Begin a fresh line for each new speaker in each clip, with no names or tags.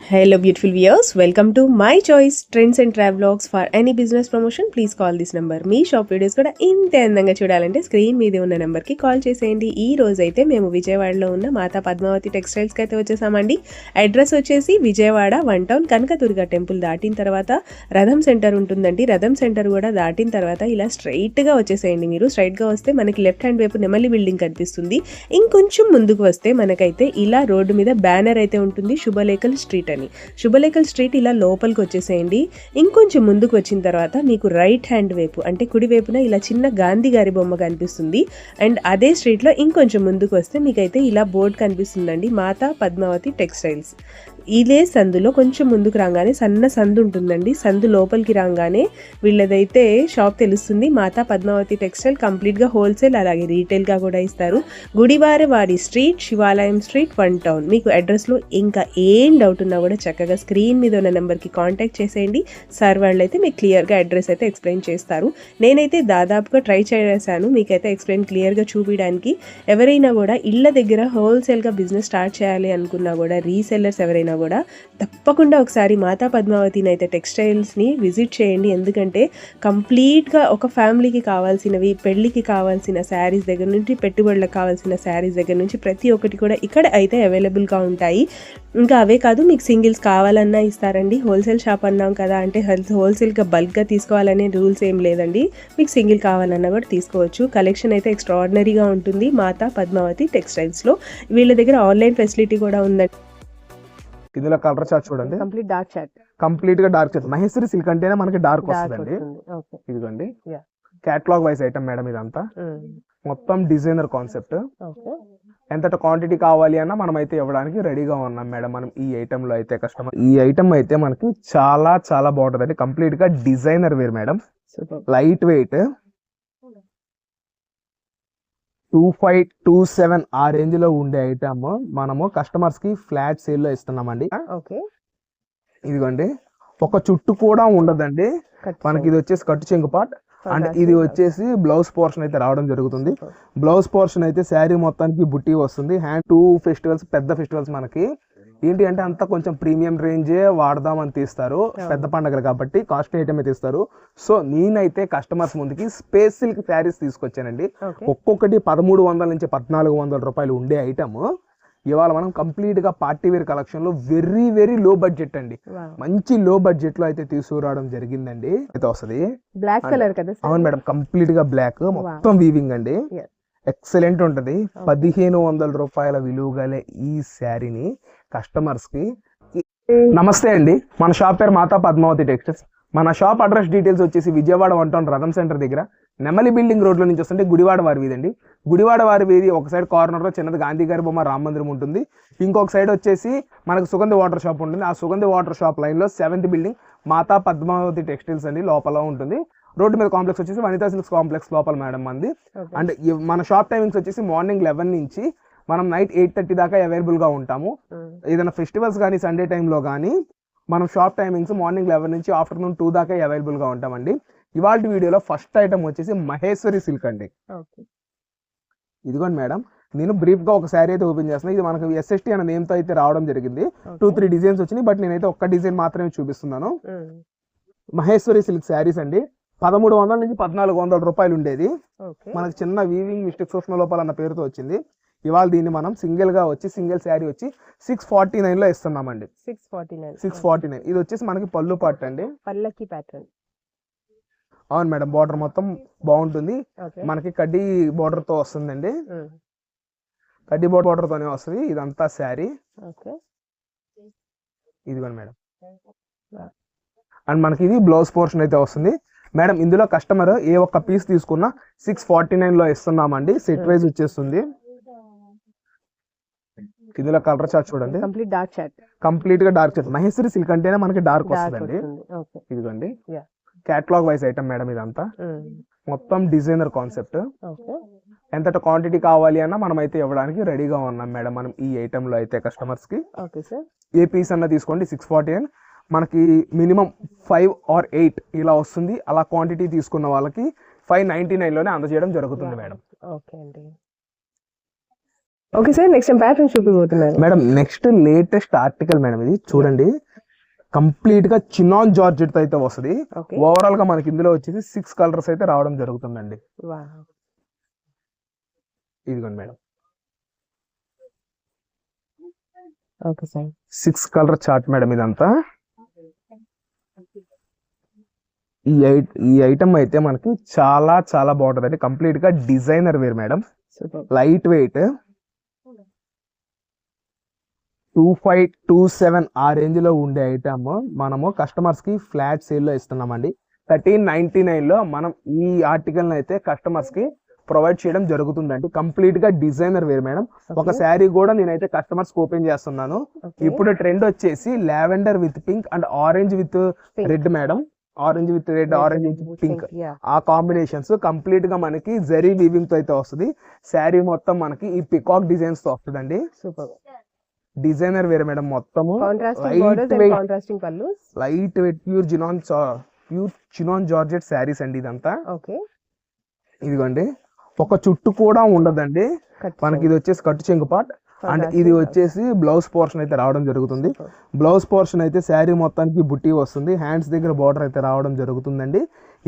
Hello beautiful viewers, welcome to my choice trends and travelogues. For any business promotion please call this number. Me shop videos కూడా ఇంత అందంగా చూడాలంటే screen మీద ఉన్న number కి call చేసేయండి. ఈ రోజు అయితే మేము విజయవాడలో ఉన్న మాతా పద్మావతి టెక్స్టైల్స్ కి అయితే వచ్చేసామండి. అడ్రస్ వచ్చేసి విజయవాడ 1 టౌన్ కనకదుర్గ టెంపుల్ దాటిన తర్వాత రథం సెంటర్ ఉంటుందండి. రథం సెంటర్ కూడా దాటిన తర్వాత ఇలా స్ట్రైట్ గా వచ్చేసేయండి. మీరు స్ట్రైట్ గా వస్తే మనకి లెఫ్ట్ హ్యాండ్ వైపు నెమలి బిల్డింగ్ కనిపిస్తుంది. ఇంకొంచెం ముందుకు వస్తే మనకైతే ఇలా రోడ్డు మీద బ్యానర్ అయితే ఉంటుంది, శుభలేఖల్ స్ట్రీట్ అని. శుభలేఖల్ స్ట్రీట్ ఇలా లోపలికి వచ్చేసేయండి. ఇంకొంచెం ముందుకు వచ్చిన తర్వాత మీకు రైట్ హ్యాండ్ వైపు అంటే కుడి వైపున ఇలా చిన్న గాంధీ గారి బొమ్మ కనిపిస్తుంది. అండ్ అదే స్ట్రీట్లో ఇంకొంచెం ముందుకు వస్తే మీకైతే ఇలా బోర్డు కనిపిస్తుందండి, మాతా పద్మావతి టెక్స్టైల్స్. ఇదే సందులో కొంచెం ముందుకు రాగానే సన్న సందు ఉంటుందండి. సందు లోపలికి రాగానే వీళ్ళదైతే షాప్ తెలుస్తుంది, మాతా పద్మావతి టెక్స్టైల్. కంప్లీట్గా హోల్సేల్ అలాగే రీటైల్గా కూడా ఇస్తారు. గుడివారవారి స్ట్రీట్, శివాలయం స్ట్రీట్, 1 టౌన్. మీకు అడ్రస్లో ఇంకా ఏం డౌట్ ఉన్నా కూడా చక్కగా స్క్రీన్ మీద ఉన్న నెంబర్కి కాంటాక్ట్ చేసేయండి. సార్ వాళ్ళు అయితే మీకు క్లియర్గా అడ్రస్ అయితే ఎక్స్ప్లెయిన్ చేస్తారు. నేనైతే దాదాపుగా ట్రై చేశాను మీకైతే ఎక్స్ప్లెయిన్ క్లియర్గా చూపించడానికి. ఎవరైనా కూడా ఇళ్ళ దగ్గర హోల్సేల్గా బిజినెస్ స్టార్ట్ చేయాలి అనుకున్నా కూడా, రీసెల్లర్స్ ఎవరైనా కూడా తప్పకుండా ఒకసారి మాతా పద్మావతిని అయితే టెక్స్టైల్స్ని విజిట్ చేయండి. ఎందుకంటే కంప్లీట్గా ఒక ఫ్యామిలీకి కావాల్సినవి, పెళ్ళికి కావాల్సిన శారీస్ దగ్గర నుంచి, పెట్టుబడులకు కావాల్సిన శారీస్ దగ్గర నుంచి ప్రతి ఒక్కటి కూడా ఇక్కడ అయితే అవైలబుల్గా ఉంటాయి. ఇంకా అవే కాదు, మీకు సింగిల్స్ కావాలన్నా ఇస్తారండి. హోల్సేల్ షాప్ అన్నాం కదా, అంటే హోల్సేల్గా బల్క్గా తీసుకోవాలనే రూల్స్ ఏం లేదండి. మీకు సింగిల్ కావాలన్నా కూడా తీసుకోవచ్చు. కలెక్షన్ అయితే ఎక్స్ట్రాడినరీగా ఉంటుంది మాతా పద్మావతి టెక్స్టైల్స్లో. వీళ్ళ దగ్గర ఆన్లైన్ ఫెసిలిటీ కూడా ఉందండి.
ఇందులో కలర్ చార్ట్ చూడండి,
కంప్లీట్ డార్క్ చార్ట్,
కంప్లీట్ గా డార్క్ చార్ట్. మహేశ్వరి సిల్క్ అంటేనే మనకి డార్క్ వస్తుందండి. ఇదిగోండి కేటలాగ్ వైజ్ ఐటమ్ మేడం, ఇదంతా మొత్తం డిజైనర్ కాన్సెప్ట్. ఎంత క్వాంటిటీ కావాలి అన్నా మనం అయితే ఇవ్వడానికి రెడీగా ఉన్నాం మేడం. మనం ఈ ఐటమ్ లో అయితే కస్టమర్ ఈ ఐటమ్ అయితే మనకి చాలా చాలా బాగుంటుంది అండి. కంప్లీట్ గా designer wear madam, light weight, 2527 ఆ రేంజ్ లో ఉండే ఐటమ్ మనము కస్టమర్స్ కి ఫ్లాట్ సేల్ లో ఇస్తున్నామండి. ఇదిగోండి, ఒక చుట్టు కూడా ఉండదండి మనకి. ఇది వచ్చేసి కట్టు చెంగు పార్ట్ అండ్ ఇది వచ్చేసి బ్లౌజ్ పోర్షన్ అయితే రావడం జరుగుతుంది. బ్లౌజ్ పోర్షన్ అయితే శారీ మొత్తానికి బుట్టి వస్తుంది. హ్యాండ్ 2 ఫెస్టివల్స్, పెద్ద ఫెస్టివల్స్ మనకి ఏంటి అంటే అంతా కొంచెం ప్రీమియం రేంజే వాడదామని తీస్తారు, పెద్ద పండుగలు కాబట్టి కాస్ట్లీ ఐటమ్ తీస్తారు. సో నేనైతే కస్టమర్స్ ముందుకి స్పేస్ సిల్క్ శారీస్ తీసుకొచ్చానండి. ఒక్కొక్కటి 1300 నుంచి 1400 రూపాయలు ఉండే ఐటమ్ ఇవాళ మనం కంప్లీట్ గా పార్టీ వేర్ కలెక్షన్ లో వెరీ వెరీ లో బడ్జెట్ అండి, మంచి లో బడ్జెట్ లో అయితే తీసుకురావడం జరిగిందండి. అయితే వస్తుంది
బ్లాక్ కలర్ కదా.
అవును మేడం, కంప్లీట్ గా బ్లాక్, మొత్తం వీవింగ్ అండి, ఎక్సలెంట్ ఉంటది. 1500 రూపాయల విలువ గల ఈ శారీని కస్టమర్స్ కి. నమస్తే అండి, మన షాప్ పేరు మాతా పద్మావతి టెక్స్టైల్స్. మన షాప్ అడ్రస్ డీటెయిల్స్ వచ్చేసి విజయవాడ 1 టౌన్ రథం సెంటర్ దగ్గర నెమలి బిల్డింగ్ రోడ్ లో నుంచి వస్తుంటే గుడివాడ వారి వీధి అండి. గుడివాడ వారి వీధి ఒక సైడ్ కార్నర్ లో చిన్నది గాంధీ గారి బొమ్మ రామ మందిరం ఉంటుంది. ఇంకొక సైడ్ వచ్చేసి మనకు సుగంధి వాటర్ షాప్ ఉంటుంది. ఆ సుగంధి వాటర్ షాప్ లైన్ లో 7th బిల్డింగ్ మాతా పద్మావతి టెక్స్టైల్స్ అండి లోపల ఉంటుంది. రోడ్డు మీద కాంప్లెక్స్ వచ్చేసి వనితా సిల్క్స్ కాంప్లెక్స్ లోపల మేడం మంది. అండ్ మన షాప్ టైమింగ్స్ వచ్చేసి మార్నింగ్ 11 నుంచి మనం నైట్ 8:30 దాకా అవైలబుల్ గా ఉంటాము. ఏదైనా ఫెస్టివల్స్ కానీ సండే టైంలో కానీ మనం షాప్ టైమింగ్స్ మార్నింగ్ 11 నుంచి ఆఫ్టర్నూన్ 2 దాకా అవైలబుల్ గా ఉంటామండి. ఇవాళ వీడియోలో ఫస్ట్ ఐటమ్ వచ్చేసి మహేశ్వరి సిల్క్ అండి. ఇదిగోండి మేడం, నేను బ్రీఫ్ గా ఒక శారీ అయితే ఓపెన్ చేస్తున్నాను. ఇది మనకు SST అనే నేమ్ తో అయితే రావడం జరిగింది. 2-3 డిజైన్స్ వచ్చినాయి, బట్ నేనైతే ఒక్క డిజైన్ మాత్రమే చూపిస్తున్నాను. మహేశ్వరి సిల్క్ శారీస్ అండి, 1300 నుంచి 1400 రూపాయలు ఉండేది. మనకు చిన్న వీవింగ్ మిస్టేక్ సూక్ష్మ లోపాలు అన్న పేరుతో వచ్చింది. ఇవాళ దీన్ని మనం సింగిల్ గా వచ్చి సింగిల్ శారీ వచ్చి 649 లో ఇస్తున్నామండి. 649. ఇది వచ్చేసి మనకి పళ్ళు పాట్ అండి,
పల్లకి ప్యాటర్న్.
అవును మేడం, బార్డర్ మొత్తం బాగుంటుంది. మనకి కడ్డీ బార్డర్ తో వస్తుందండి, కడ్డీ బార్డర్ తోనే వస్తుంది. ఇదంతా శారీ. ఇదిగోండి మేడం, అండ్ మనకి ఇది బ్లౌజ్ పోర్షన్ అయితే వస్తుంది మేడం. ఇందులో కస్టమర్ ఏ ఒక్క పీస్ తీసుకున్నా 649 లో ఇస్తున్నామండి. సెట్ వైజ్ వచ్చేస్తుంది. ఇందులో కలర్ చార్ట్ చూడండి,
కంప్లీట్ డార్క్ చార్ట్,
కంప్లీట్ గా డార్క్ చార్ట్. మహేశ్వరి సిల్క్ అంటేనే మనకి డార్క్ వస్తుందండి. ఇదిగోండి కేటలాగ్ వైజ్ ఐటమ్ మేడం, ఇదంతా మొత్తం డిజైనర్ కాన్సెప్ట్. ఎంత క్వాంటిటీ కావాలి అన్నా మనం అయితే ఇవ్వడానికి రెడీగా ఉన్నాం మేడం. మనం ఈ ఐటమ్ లో అయితే కస్టమర్స్ కి ఏ పీస్ అన్నా తీసుకోండి 649. మనకి మినిమం 5 or 8 ఇలా వస్తుంది. అలా క్వాంటిటీ తీసుకున్న వాళ్ళకి 599 లోనే అందజేయడం జరుగుతుంది madam.
Okay sir, next time pattern చూపిపోతున్నారు.
Madam next latest article madam ఇది చూడండి. కంప్లీట్ గా చినాన్ జార్జెట్ తో అయితే వస్తుంది.
ఓకే.
ఓవరాల్ గా మనకి ఇందులో వచ్చేసి 6 కలర్స్ అయితే రావడం జరుగుతుందండి. ఇదిగోండి madam,
okay sir.
6 colour chart madam ఇదంతా. ఈ ఐటమ్ అయితే మనకి చాలా చాలా బాగుంటుంది అండి. కంప్లీట్ గా designer wear madam, light weight, 2527 ఆ రేంజ్ లో ఉండే ఐటమ్ మనము కస్టమర్స్ కి ఫ్లాట్ సేల్ లో ఇస్తున్నామండి. 1399 లో మనం ఈ ఆర్టికల్ అయితే కస్టమర్స్ కి ప్రొవైడ్ చేయడం జరుగుతుందండి. కంప్లీట్ గా డిజైనర్ వేర్ మేడం. ఒక శారీ కూడా నేనైతే కస్టమర్స్ ఓపెన్ చేస్తున్నాను. ఇప్పుడు ట్రెండ్ వచ్చేసి lavender with pink and orange with red madam. Orange with red, orange with pink, ఆ కాంబినేషన్స్ కంప్లీట్ గా మనకి జరీ వీవింగ్ తో అయితే వస్తుంది. శారీ మొత్తం మనకి ఈ పికాక్ డిజైన్స్ తో వస్తుందండి. డిజైనర్ వేరే మేడం, మొత్తము light weight pure chinon georgette saris అండి ఇదంతా. ఇదిగోండి, ఒక చుట్టు కూడా ఉండదండి మనకి. ఇది వచ్చేసి కట్టు చెంగు పార్ట్ అండ్ ఇది వచ్చేసి బ్లౌజ్ పోర్షన్ అయితే రావడం జరుగుతుంది. బ్లౌజ్ పోర్షన్ అయితే శారీ మొత్తానికి బుట్టి వస్తుంది. హ్యాండ్స్ దగ్గర బార్డర్ అయితే రావడం జరుగుతుందండి.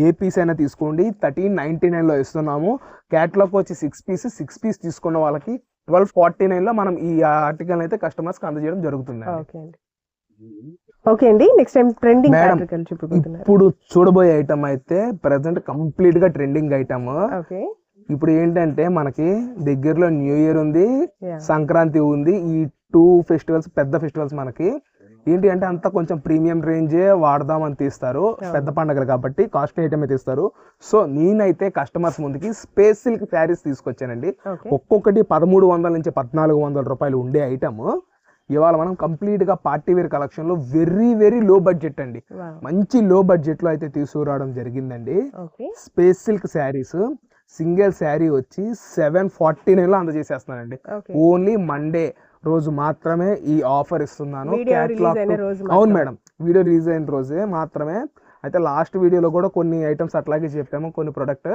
ఏ పీస్ అయినా తీసుకోండి, 1399 లో ఇస్తున్నాము. క్యాట్లాగ్ వచ్చి 6 పీస్ తీసుకున్న వాళ్ళకి 1249 లో మనం ఈ ఆర్టికల్ అయితే కస్టమర్స్ కి అందజేయడం జరుగుతుంది.
ఓకే అండి, నెక్స్ట్ టైం ట్రెండింగ్
మేడం ఇప్పుడు చూడబోయే ఐటమ్ అయితే ప్రెసెంట్ కంప్లీట్ గా ట్రెండింగ్ ఐటమ్. ఇప్పుడు ఏంటంటే మనకి దగ్గరలో న్యూ ఇయర్ ఉంది, సంక్రాంతి ఉంది. ఈ 2 ఫెస్టివల్స్ పెద్ద ఫెస్టివల్స్ మనకి ఏంటి అంటే అంతా కొంచెం ప్రీమియం రేంజే వాడదామని తీస్తారు. పెద్ద పండుగలు కాబట్టి కాస్ట్లీ ఐటమే తీస్తారు. సో నేనైతే కస్టమర్స్ ముందుకి స్పేస్ సిల్క్ శారీస్ తీసుకొచ్చానండి. ఒక్కొక్కటి 1300 నుంచి 1400 రూపాయలు ఉండే ఐటమ్ ఇవాళ మనం కంప్లీట్ గా పార్టీ వేర్ కలెక్షన్ లో వెరీ వెరీ లో బడ్జెట్ అండి, మంచి లో బడ్జెట్ లో అయితే తీసుకురావడం జరిగిందండి. Space silk saris single sari వచ్చి 749 లో అందజేసేస్తున్నానండి. ఓన్లీ మండే రోజు మాత్రమే ఈ ఆఫర్ ఇస్తున్నాను. అవును మేడం, వీడియో రిలీజ్ అయిన రోజే మాత్రమే. అయితే లాస్ట్ వీడియోలో కూడా కొన్ని ఐటమ్స్ అట్లాగే చెప్పాము, కొన్ని ప్రొడక్ట్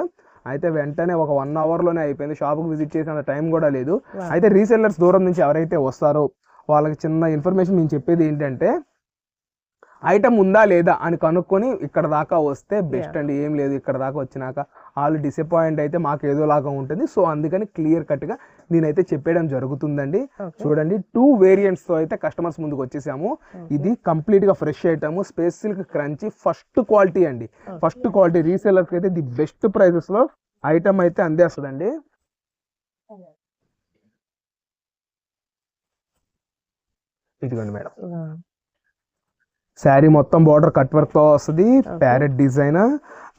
అయితే వెంటనే ఒక 1 అవర్ లోనే అయిపోయింది. షాప్కి విజిట్ చేసేంత టైం కూడా లేదు. అయితే రీసెల్లర్స్ దూరం నుంచి ఎవరైతే వస్తారో వాళ్ళకి చిన్న ఇన్ఫర్మేషన్ నేను చెప్పేది ఏంటంటే, ఐటమ్ ఉందా లేదా అని కనుక్కొని ఇక్కడ దాకా వస్తే బెస్ట్ అండి. ఏం లేదు ఇక్కడ దాకా వచ్చినాక వాళ్ళు డిసప్పాయింట్ అయితే మాకు ఏదోలాగా ఉంటుంది. సో అందుకని క్లియర్ కట్ గా నేనైతే చెప్పేయడం జరుగుతుందండి. చూడండి, 2 వేరియంట్స్ తో అయితే కస్టమర్స్ ముందుకు వచ్చేసాము. ఇది కంప్లీట్ గా fresh item, space silk crunchy first quality అండి. ఫస్ట్ క్వాలిటీ రీసెల్లర్స్ అయితే ది బెస్ట్ ప్రైజెస్ లో ఐటమ్ అయితే అందేస్తుందండి. ఇదిగోండి మేడం, శారీ మొత్తం బార్డర్ కట్ వర్క్ తో వస్తుంది. ప్యారెట్ డిజైన్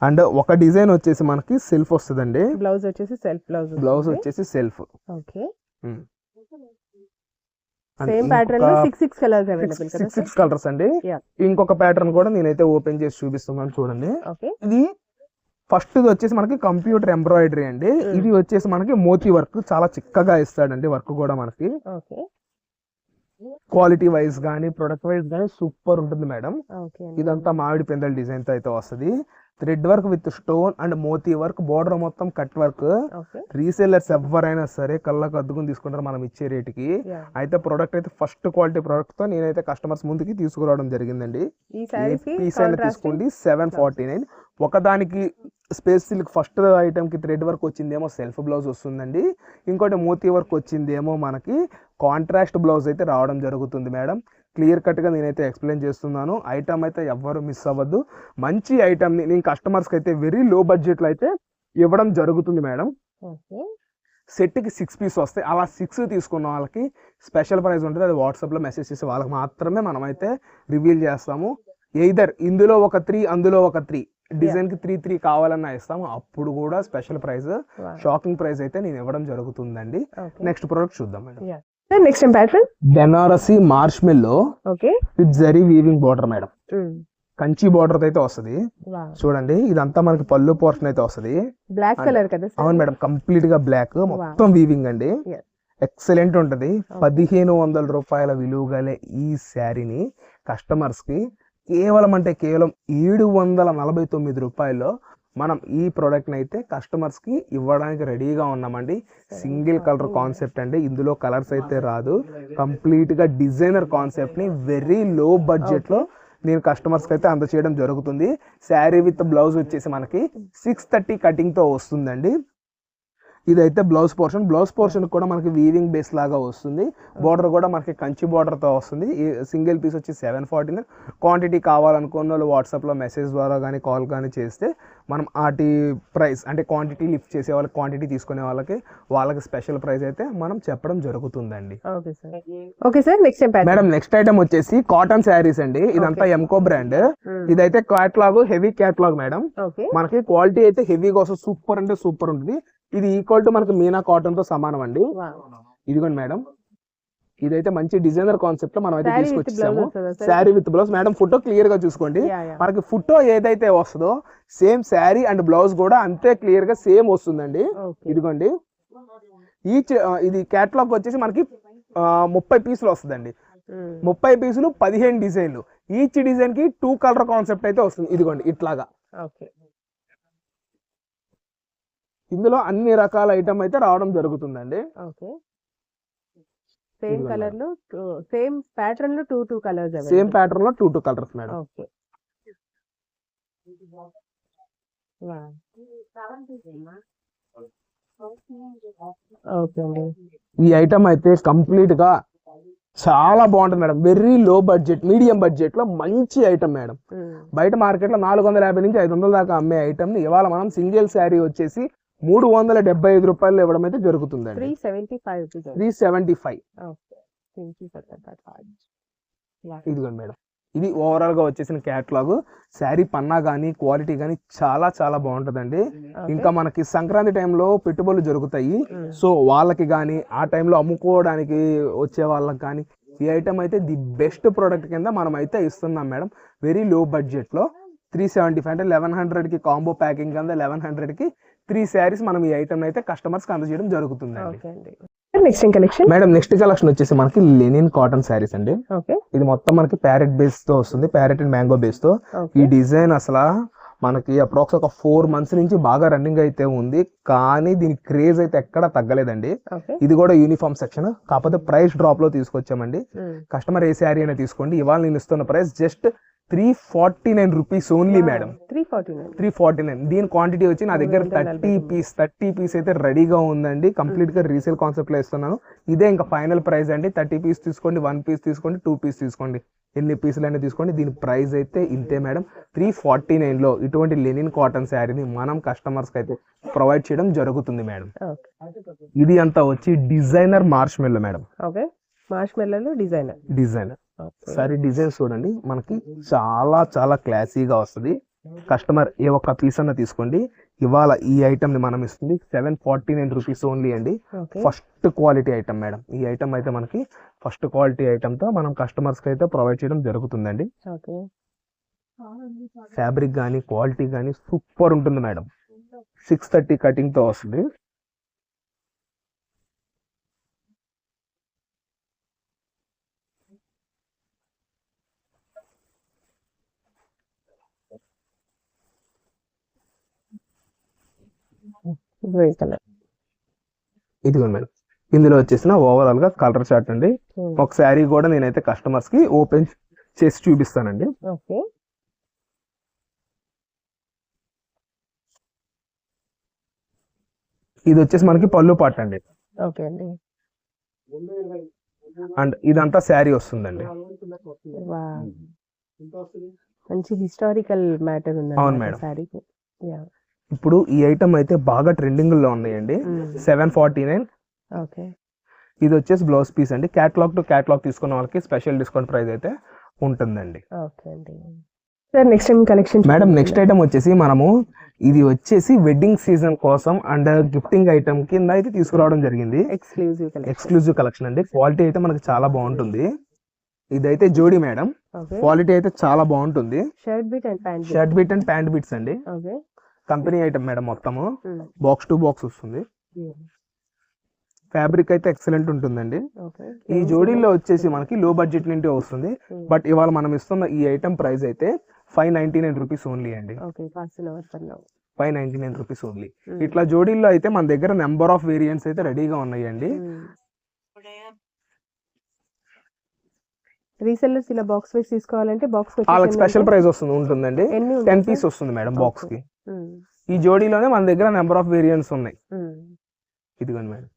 అండ్ ఒక డిజైన్ వచ్చేసి మనకి సెల్ఫ్ వస్తుందండి.
బ్లౌజ్ వచ్చేసి సెల్ఫ్,
బ్లౌజ్ వచ్చేసి సెల్ఫ్.
ఓకే, సేమ్ ప్యాటర్న్ లో 6 కలర్స్ అవైలబుల్ కదా,
6 కలర్స్ అండి. ఇంకొక ప్యాటర్న్ కూడా నేనైతే ఓపెన్ చేసి చూపిస్తున్నాను చూడండి. ఇది ఫస్ట్ వచ్చేసి మనకి కంప్యూటర్ ఎంబ్రాయిడరీ అండి. ఇది వచ్చేసి మనకి మోతీ వర్క్ చాలా చిక్కగా ఇస్తాడండి. వర్క్ కూడా మనకి క్వాలిటీ వైజ్ గానీ ప్రొడక్ట్ వైజ్ గానీ సూపర్ ఉంటుంది మేడం. ఇదంతా మామిడి పెందల డిజైన్ తో అయితే వస్తుంది. Thread work with stone and మోతీ వర్క్, బోర్డర్ మొత్తం కట్ వర్క్. రీసేలర్స్ ఎవరైనా సరే కళ్ళకు అద్దుకుని తీసుకుంటారు మనం ఇచ్చే రేటుకి. అయితే ప్రొడక్ట్ అయితే ఫస్ట్ క్వాలిటీ ప్రొడక్ట్ తో నేనైతే కస్టమర్స్ ముందుకి తీసుకురావడం జరిగిందండి. పీస్ అయినా తీసుకోండి 749. ఒకదానికి స్పేస్ సిల్క్ ఫస్ట్ ఐటమ్ కి థ్రెడ్ వర్క్ వచ్చిందేమో సెల్ఫ్ బ్లౌజ్ వస్తుందండి. ఇంకోటి మోతీ వర్క్ వచ్చిందేమో మనకి కాంట్రాస్ట్ బ్లౌజ్ అయితే రావడం జరుగుతుంది మేడం. క్లియర్ కట్ గా నేనైతే ఎక్స్ప్లెయిన్ చేస్తున్నాను. ఐటమ్ అయితే ఎవ్వరు మిస్ అవ్వద్దు. మంచి ఐటమ్ ని నేను కస్టమర్స్ కి అయితే వెరీ లో బడ్జెట్ లో అయితే ఇవ్వడం జరుగుతుంది మేడం. సెట్ కి 6 పీస్ వస్తాయి. అలా 6 తీసుకున్న వాళ్ళకి స్పెషల్ ప్రైస్ ఉంటుంది. అది వాట్సాప్ లో మెసేజ్ చేసి వాళ్ళకి మాత్రమే మనం అయితే రివీల్ చేస్తాము. ఎయిదర్ ఇందులో ఒక 3 అందులో ఒక 3 డిజైన్ కి 3 కావాలన్నా ఇస్తాము. అప్పుడు కూడా స్పెషల్ ప్రైస్, షాకింగ్ ప్రైస్ అయితే నేను ఇవ్వడం జరుగుతుందండి. నెక్స్ట్ ప్రోడక్ట్ చూద్దాం madam.
Next pattern
Banarasi మార్ష్మెల్లో with zari weaving border madam. Kanchi border అయితే వస్తుంది చూడండి. ఇదంతా మనకి పళ్ళు పోర్షన్ అయితే వస్తుంది.
బ్లాక్ కలర్ కదా?
అవును మేడం, కంప్లీట్ గా బ్లాక్, మొత్తం వీవింగ్ అండి. ఎక్సలెంట్ ఉంటది. 1500 రూపాయల విలువ గల ఈ శారీని కస్టమర్స్ కి కేవలం అంటే కేవలం 749 రూపాయల్లో మనం ఈ ప్రోడక్ట్ని అయితే కస్టమర్స్కి ఇవ్వడానికి రెడీగా ఉన్నామండి. సింగిల్ కలర్ కాన్సెప్ట్ అండి, ఇందులో కలర్స్ అయితే రాదు. కంప్లీట్గా డిజైనర్ కాన్సెప్ట్ని వెరీ లో బడ్జెట్లో నేను కస్టమర్స్కి అయితే అందచేయడం జరుగుతుంది. శారీ విత్ బ్లౌజ్ వచ్చేసి మనకి 630 కటింగ్తో వస్తుందండి. ఇదైతే బ్లౌజ్ పోర్షన్ కూడా మనకి వీవింగ్ బేస్ లాగా వస్తుంది. బార్డర్ కూడా మనకి కంచి బార్డర్తో వస్తుంది. ఈ సింగిల్ పీస్ వచ్చి 749. క్వాంటిటీ కావాలనుకున్న వాళ్ళు వాట్సాప్లో మెసేజ్ ద్వారా కానీ కాల్ కానీ చేస్తే మనం ఆటి ప్రైస్ అంటే క్వాంటిటీ లిఫ్ట్ చేసే వాళ్ళకి, క్వాంటిటీ తీసుకునే వాళ్ళకి స్పెషల్ ప్రైస్ అయితే మనం చెప్పడం జరుగుతుందండి.
Okay sir, next
madam next item వచ్చేసి కాటన్ శారీస్ అండి. ఇదంతా ఎంకో బ్రాండ్. ఇదైతే క్యాట్లాగ్, హెవీ క్యాట్లాగ్ మేడం. మనకి క్వాలిటీ అయితే హెవీగా వస్తుంది, సూపర్ అంటే సూపర్ ఉంటుంది. ఇది ఈక్వల్ టు మనకి మీనా కాటన్ తో సమానం అండి. ఇదిగోండి మేడం, ఇదైతే మంచి డిజైనర్ కాన్సెప్ట్ లో మనం అయితే తీసుకొచ్చేసాము. Sari with blouse madam, photo clear గా చూసుకోండి. మనకి ఫోటో ఏదైతే వస్తుందో సేమ్ శారీ అండ్ బ్లౌజ్ కూడా అంతే క్లియర్ గా సేమ్ వస్తుందండి. ఇదిగోండి, ఇది క్యాట్లాగ్ వచ్చేసి మనకి 30 పీసులు వస్తుందండి. 30 పీసులు 15 డిజైన్లు. ఈచ్ డిజైన్ కి 2 కలర్ కాన్సెప్ట్ అయితే వస్తుంది. ఇదిగోండి ఇట్లాగా. ఇందులో అన్ని రకాల ఐటమ్ అయితే రావడం జరుగుతుందండి.
సేమ్ కలర్ లో, సేమ్ ప్యాటర్న్ లో 2 కలర్స్,
సేమ్ ప్యాటర్న్ లో 2 కలర్స్ మేడం. ఈ ఐటమ్ అయితే కంప్లీట్ గా చాలా బాగుంటుంది madam. Very low budget, medium budget లో మంచి ఐటమ్ మేడం. బయట మార్కెట్ లో 450 నుంచి 500 దాకా అమ్మే ఐటమ్ ని ఇవాళ మనం సింగిల్ శారీ వచ్చేసి 375 రూపాయలు ఇవ్వడం అయితే జరుగుతుందండి. 375. ఇదిగోండి మేడం, ఇది ఓవరాల్ గా వచ్చేసిన క్యాట్లాగ్. శారీ పన్నా కానీ క్వాలిటీ కానీ చాలా చాలా బాగుంటుందండి. ఇంకా మనకి సంక్రాంతి టైంలో పెట్టుబడులు జరుగుతాయి. సో వాళ్ళకి కానీ ఆ టైంలో అమ్ముకోవడానికి వచ్చే వాళ్ళకి కానీ ఈ ఐటమ్ అయితే ది బెస్ట్ ప్రోడక్ట్ కింద మనం అయితే ఇస్తున్నాం మేడం. వెరీ లో బడ్జెట్ లో 375 అంటే 1100 కి కాంబో ప్యాకింగ్ కింద 1100 కి 3 శారీస్ మనం ఈ ఐటమ్ అయితే కస్టమర్స్ కి అందజేయడం జరుగుతుందండి. మేడం నెక్స్ట్ కలెక్షన్ వచ్చేసి మనకి లెనిన్ కాటన్ శారీస్ అండి. ఇది మొత్తం మనకి ప్యారెట్ బేస్ తో వస్తుంది, ప్యారెట్ అండ్ మ్యాంగో బేస్ తో. ఈ డిజైన్ అసలు మనకి అప్రాక్స్ ఒక 4 months నుంచి బాగా రన్నింగ్ అయితే ఉంది, కానీ దీని క్రేజ్ అయితే ఎక్కడ తగ్గలేదండి. ఇది కూడా యూనిఫామ్ సెక్షన్, కాకపోతే ప్రైస్ డ్రాప్ లో తీసుకొచ్చామండి. కస్టమర్ ఏ శారీ అయినా తీసుకోండి, ఇవాళ నేను ఇస్తున్న price just 349 rupees only madam. 349. దీని క్వాంటిటీ వచ్చి నా దగ్గర 30 పీస్ అయితే రెడీగా ఉందండి. కంప్లీట్ గా రీసేల్ కాన్సెప్ట్ లో ఇస్తున్నాను. ఇదే ఇంకా ఫైనల్ ప్రైస్ అండి. 30 పీస్ తీసుకోండి, 1 పీస్ తీసుకోండి, 2 పీస్ తీసుకోండి, ఎన్ని పీసులు అయినా తీసుకోండి. దీని ప్రైస్ అయితే ఇంతే మేడం. 349 లో ఇటువంటి లెనిన్ కాటన్ శారీని మనం కస్టమర్స్ కి అయితే ప్రొవైడ్ చేయడం జరుగుతుంది మేడం. ఇది అంతా వచ్చి డిజైనర్ మార్ష్ మెల్లో మేడం. డిజైనర్ సారీ డిజైన్ చూడండి, మనకి చాలా చాలా క్లాసీగా వస్తుంది. కస్టమర్ ఏ ఒక్క పీస్ అన్న తీసుకోండి. ఇవాళ ఈ ఐటమ్ ని మనం ఇస్తుంది 749 రూపీస్ ఓన్లీ అండి. First quality item madam. ఈ ఐటమ్ అయితే మనకి ఫస్ట్ క్వాలిటీ ఐటమ్ తో మనం కస్టమర్స్ కి అయితే ప్రొవైడ్ చేయడం జరుగుతుందండి. ఫ్యాబ్రిక్ కానీ క్వాలిటీ కానీ సూపర్ ఉంటుంది మేడం. 630 కటింగ్ తో వస్తుంది. ఇదిగోండి మేడం, ఇందులో వచ్చేసిన ఓవరాల్ గా కలర్ చార్ట్ అండి. ఒక శారీ కూడా నేనైతే కస్టమర్స్ కి ఓపెన్ చేసి చూపిస్తానండి. ఇది వచ్చేసి మనకి పళ్ళు పాట అండి. అండ్ ఇదంతా శారీ వస్తుందండి.
మంచి హిస్టారికల్ మ్యాటర్ ఉంది.
అవును మేడం. ఇప్పుడు ఈ ఐటమ్ అయితే బాగా ట్రెండింగ్ లో ఉన్నాయండి. 749. ఇది వచ్చేసి బ్లౌజ్ పీస్ అండి. క్యాట్లాగ్ టు క్యాట్లాగ్ తీసుకున్న వాళ్ళకి స్పెషల్ డిస్కౌంట్ ప్రైస్ అయితే ఉంటుందండి. మేడం నెక్స్ట్ ఐటమ్ వచ్చేసి మనము ఇది వచ్చేసి వెడ్డింగ్ సీజన్ కోసం అండ్ గిఫ్టింగ్ ఐటమ్ కింద అయితే తీసుకురావడం జరిగింది. ఎక్స్క్లూజివ్ కలెక్షన్ అండి. క్వాలిటీ అయితే మనకి చాలా బాగుంటుంది. ఇదైతే జోడీ మేడం. క్వాలిటీ అయితే చాలా బాగుంటుంది. Shirt bit and pant bits అండి. Company item madam. మొత్తము బాక్స్ టు బాక్స్ వస్తుంది. ఫ్యాబ్రిక్ అయితే ఎక్సలెంట్ ఉంటుందండి. ఈ జోడీల్లో వచ్చేసి మనకి లో బడ్జెట్ నుండి వస్తుంది. బట్ ఇవాళ మనం ఇస్తున్న ఈ ఐటమ్ ప్రైస్ అయితే 599 రూపీస్ ఓన్లీ అండి. 599 రూపీస్ ఓన్లీ. ఇట్లా జోడీల్లో అయితే మన దగ్గర నెంబర్ ఆఫ్ వేరియంట్స్ అయితే రెడీగా ఉన్నాయండి.
రీసెల్లర్స్ ఇలా బాక్స్ వైస్ తీసుకోవాలంటే బాక్స్
వాళ్ళకి స్పెషల్ ప్రైస్ ఉంటుందండి. 10 పీస్ వస్తుంది మేడం బాక్స్ కి. ఈ జోడీలోనే మన దగ్గర నెంబర్ ఆఫ్ వేరియంట్స్ ఉన్నాయి. ఇదిగోండి మేడం.